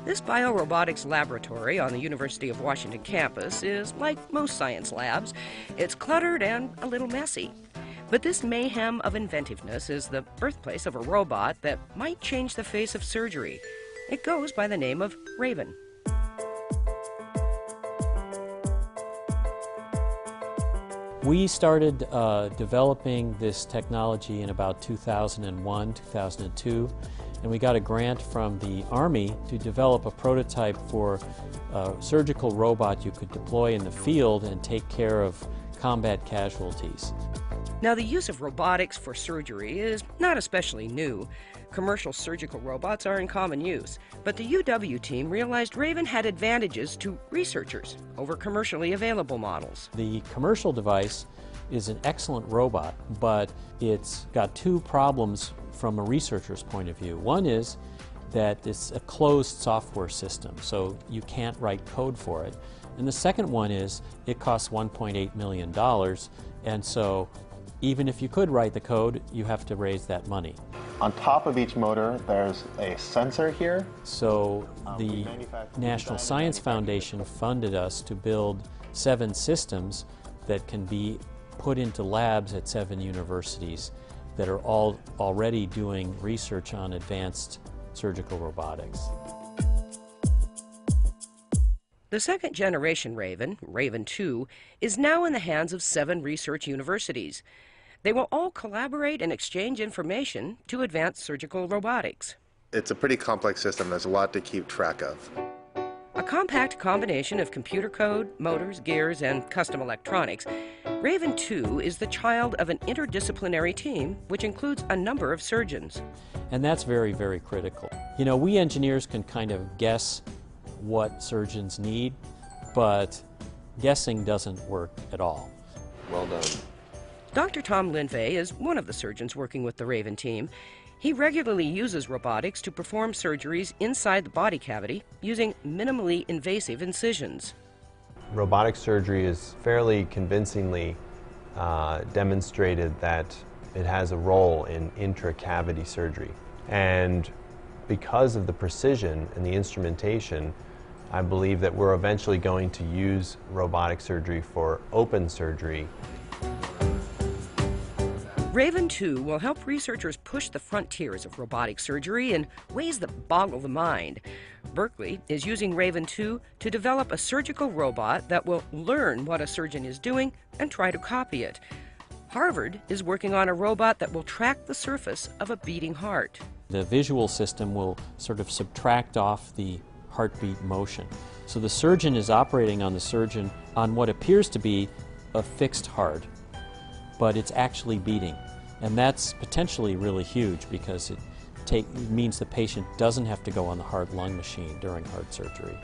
This biorobotics laboratory on the University of Washington campus is like most science labs. It's cluttered and a little messy. But this mayhem of inventiveness is the birthplace of a robot that might change the face of surgery. It goes by the name of Raven. We started developing this technology in about 2001, 2002, and we got a grant from the Army to develop a prototype for a surgical robot you could deploy in the field and take care of combat casualties. Now, the use of robotics for surgery is not especially new. Commercial surgical robots are in common use, but the UW team realized Raven had advantages to researchers over commercially available models. The commercial device is an excellent robot, but it's got two problems from a researcher's point of view. One is that it's a closed software system, so you can't write code for it. And the second one is it costs $1.8 million, and so even if you could write the code, you have to raise that money. On top of each motor, there's a sensor here. So the National Science Foundation funded us to build 7 systems that can be put into labs at 7 universities that are all already doing research on advanced surgical robotics. The second generation Raven, Raven 2, is now in the hands of 7 research universities. They will all collaborate and exchange information to advance surgical robotics. It's a pretty complex system. There's a lot to keep track of. A compact combination of computer code, motors, gears, and custom electronics, Raven 2 is the child of an interdisciplinary team which includes a number of surgeons. And that's very, very critical. You know, we engineers can kind of guess what surgeons need, but guessing doesn't work at all. Well done. Dr. Tom Linvey is one of the surgeons working with the Raven team. He regularly uses robotics to perform surgeries inside the body cavity using minimally invasive incisions. Robotic surgery is fairly convincingly demonstrated that it has a role in intracavity surgery. And because of the precision and the instrumentation, I believe that we're eventually going to use robotic surgery for open surgery. Raven 2 will help researchers push the frontiers of robotic surgery in ways that boggle the mind. Berkeley is using Raven 2 to develop a surgical robot that will learn what a surgeon is doing and try to copy it. Harvard is working on a robot that will track the surface of a beating heart. The visual system will sort of subtract off the heartbeat motion. So the surgeon is operating on the surgeon on what appears to be a fixed heart, but it's actually beating. And that's potentially really huge because it means the patient doesn't have to go on the heart-lung machine during heart surgery.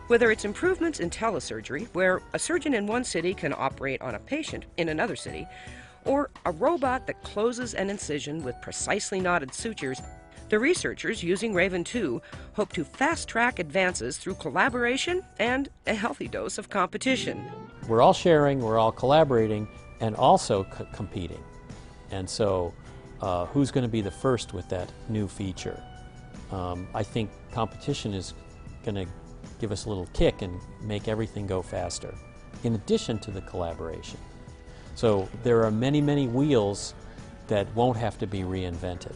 Whether it's improvements in telesurgery, where a surgeon in one city can operate on a patient in another city, or a robot that closes an incision with precisely knotted sutures, the researchers using Raven 2 hope to fast-track advances through collaboration and a healthy dose of competition. We're all sharing, we're all collaborating, and also competing. And so who's going to be the first with that new feature? I think competition is going to give us a little kick and make everything go faster, in addition to the collaboration. So there are many, many wheels that won't have to be reinvented.